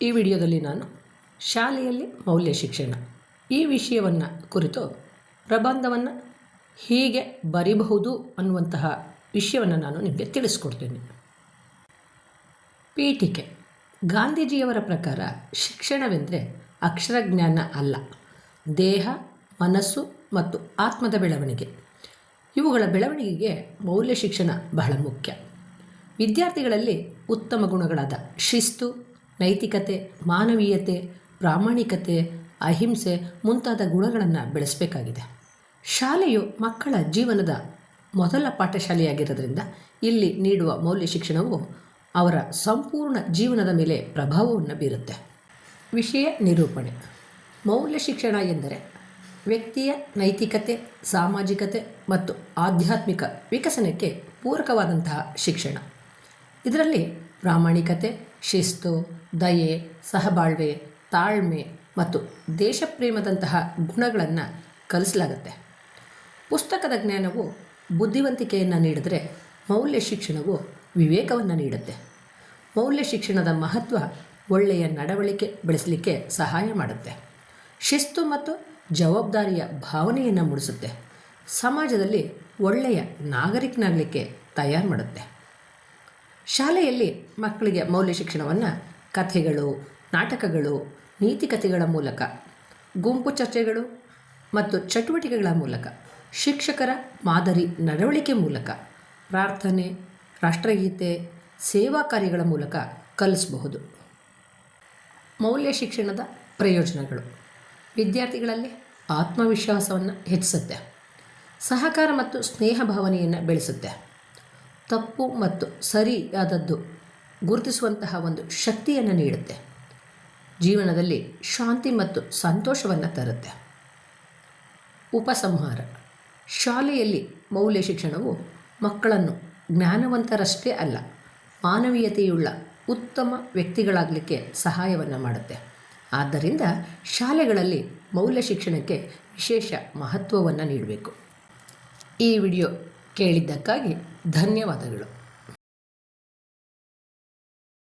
ಈ ವಿಡಿಯೋದಲ್ಲಿ ನಾನು ಶಾಲೆಯಲ್ಲಿ ಮೌಲ್ಯ ಶಿಕ್ಷಣ ಈ ವಿಷಯವನ್ನು ಕುರಿತು ಪ್ರಬಂಧವನ್ನು ಹೀಗೆ ಬರೀಬಹುದು ಅನ್ನುವಂತಹ ವಿಷಯವನ್ನು ನಾನು ನಿಮಗೆ ತಿಳಿಸ್ಕೊಡ್ತೀನಿ. ಪೀಠಿಕೆ. ಗಾಂಧೀಜಿಯವರ ಪ್ರಕಾರ ಶಿಕ್ಷಣವೆಂದರೆ ಅಕ್ಷರಜ್ಞಾನ ಅಲ್ಲ, ದೇಹ, ಮನಸ್ಸು ಮತ್ತು ಆತ್ಮದ ಬೆಳವಣಿಗೆ. ಇವುಗಳ ಬೆಳವಣಿಗೆಗೆ ಮೌಲ್ಯ ಶಿಕ್ಷಣ ಬಹಳ ಮುಖ್ಯ. ವಿದ್ಯಾರ್ಥಿಗಳಲ್ಲಿ ಉತ್ತಮ ಗುಣಗಳಾದ ಶಿಸ್ತು, ನೈತಿಕತೆ, ಮಾನವೀಯತೆ, ಪ್ರಾಮಾಣಿಕತೆ, ಅಹಿಂಸೆ ಮುಂತಾದ ಗುಣಗಳನ್ನು ಬೆಳೆಸಬೇಕಾಗಿದೆ. ಶಾಲೆಯು ಮಕ್ಕಳ ಜೀವನದ ಮೊದಲ ಪಾಠಶಾಲೆಯಾಗಿರೋದ್ರಿಂದ ಇಲ್ಲಿ ನೀಡುವ ಮೌಲ್ಯ ಶಿಕ್ಷಣವು ಅವರ ಸಂಪೂರ್ಣ ಜೀವನದ ಮೇಲೆ ಪ್ರಭಾವವನ್ನು ಬೀರುತ್ತೆ. ವಿಷಯ ನಿರೂಪಣೆ. ಮೌಲ್ಯ ಶಿಕ್ಷಣ ಎಂದರೆ ವ್ಯಕ್ತಿಯ ನೈತಿಕತೆ, ಸಾಮಾಜಿಕತೆ ಮತ್ತು ಆಧ್ಯಾತ್ಮಿಕ ವಿಕಸನಕ್ಕೆ ಪೂರಕವಾದಂತಹ ಶಿಕ್ಷಣ. ಇದರಲ್ಲಿ ಪ್ರಾಮಾಣಿಕತೆ, ಶಿಸ್ತು, ದಯೆ, ಸಹಬಾಳ್ವೆ, ತಾಳ್ಮೆ ಮತ್ತು ದೇಶಪ್ರೇಮದಂತಹ ಗುಣಗಳನ್ನು ಕಲಿಸಲಾಗುತ್ತೆ. ಪುಸ್ತಕದ ಜ್ಞಾನವು ಬುದ್ಧಿವಂತಿಕೆಯನ್ನು ನೀಡಿದರೆ ಮೌಲ್ಯ ಶಿಕ್ಷಣವು ವಿವೇಕವನ್ನು ನೀಡುತ್ತೆ. ಮೌಲ್ಯ ಶಿಕ್ಷಣದ ಮಹತ್ವ ಒಳ್ಳೆಯ ನಡವಳಿಕೆ ಬೆಳೆಸಲಿಕ್ಕೆ ಸಹಾಯ ಮಾಡುತ್ತೆ. ಶಿಸ್ತು ಮತ್ತು ಜವಾಬ್ದಾರಿಯ ಭಾವನೆಯನ್ನು ಮೂಡಿಸುತ್ತೆ. ಸಮಾಜದಲ್ಲಿ ಒಳ್ಳೆಯ ನಾಗರಿಕನಾಗಲಿಕ್ಕೆ ತಯಾರು ಮಾಡುತ್ತೆ. ಶಾಲೆಯಲ್ಲಿ ಮಕ್ಕಳಿಗೆ ಮೌಲ್ಯ ಶಿಕ್ಷಣವನ್ನು ಕಥೆಗಳು, ನಾಟಕಗಳು, ನೀತಿಕಥೆಗಳ ಮೂಲಕ, ಗುಂಪು ಚರ್ಚೆಗಳು ಮತ್ತು ಚಟುವಟಿಕೆಗಳ ಮೂಲಕ, ಶಿಕ್ಷಕರ ಮಾದರಿ ನಡವಳಿಕೆ ಮೂಲಕ, ಪ್ರಾರ್ಥನೆ, ರಾಷ್ಟ್ರಗೀತೆ, ಸೇವಾ ಕಾರ್ಯಗಳ ಮೂಲಕ ಕಲಿಸಬಹುದು. ಮೌಲ್ಯ ಶಿಕ್ಷಣದ ಪ್ರಯೋಜನಗಳು. ವಿದ್ಯಾರ್ಥಿಗಳಲ್ಲಿ ಆತ್ಮವಿಶ್ವಾಸವನ್ನು ಹೆಚ್ಚಿಸುತ್ತೆ. ಸಹಕಾರ ಮತ್ತು ಸ್ನೇಹ ಭಾವನೆಯನ್ನು ಬೆಳೆಸುತ್ತೆ. ತಪ್ಪು ಮತ್ತು ಸರಿಯಾದದ್ದು ಗುರುತಿಸುವಂತಹ ಒಂದು ಶಕ್ತಿಯನ್ನು ನೀಡುತ್ತೆ. ಜೀವನದಲ್ಲಿ ಶಾಂತಿ ಮತ್ತು ಸಂತೋಷವನ್ನು ತರುತ್ತೆ. ಉಪಸಂಹಾರ. ಶಾಲೆಯಲ್ಲಿ ಮೌಲ್ಯ ಶಿಕ್ಷಣವು ಮಕ್ಕಳನ್ನು ಜ್ಞಾನವಂತರಷ್ಟೇ ಅಲ್ಲ, ಮಾನವೀಯತೆಯುಳ್ಳ ಉತ್ತಮ ವ್ಯಕ್ತಿಗಳಾಗಲಿಕ್ಕೆ ಸಹಾಯವನ್ನು ಮಾಡುತ್ತೆ. ಆದ್ದರಿಂದ ಶಾಲೆಗಳಲ್ಲಿ ಮೌಲ್ಯ ಶಿಕ್ಷಣಕ್ಕೆ ವಿಶೇಷ ಮಹತ್ವವನ್ನು ನೀಡಬೇಕು. ಈ ವಿಡಿಯೋ ಕೇಳಿದ್ದಕ್ಕಾಗಿ ಧನ್ಯವಾದಗಳು.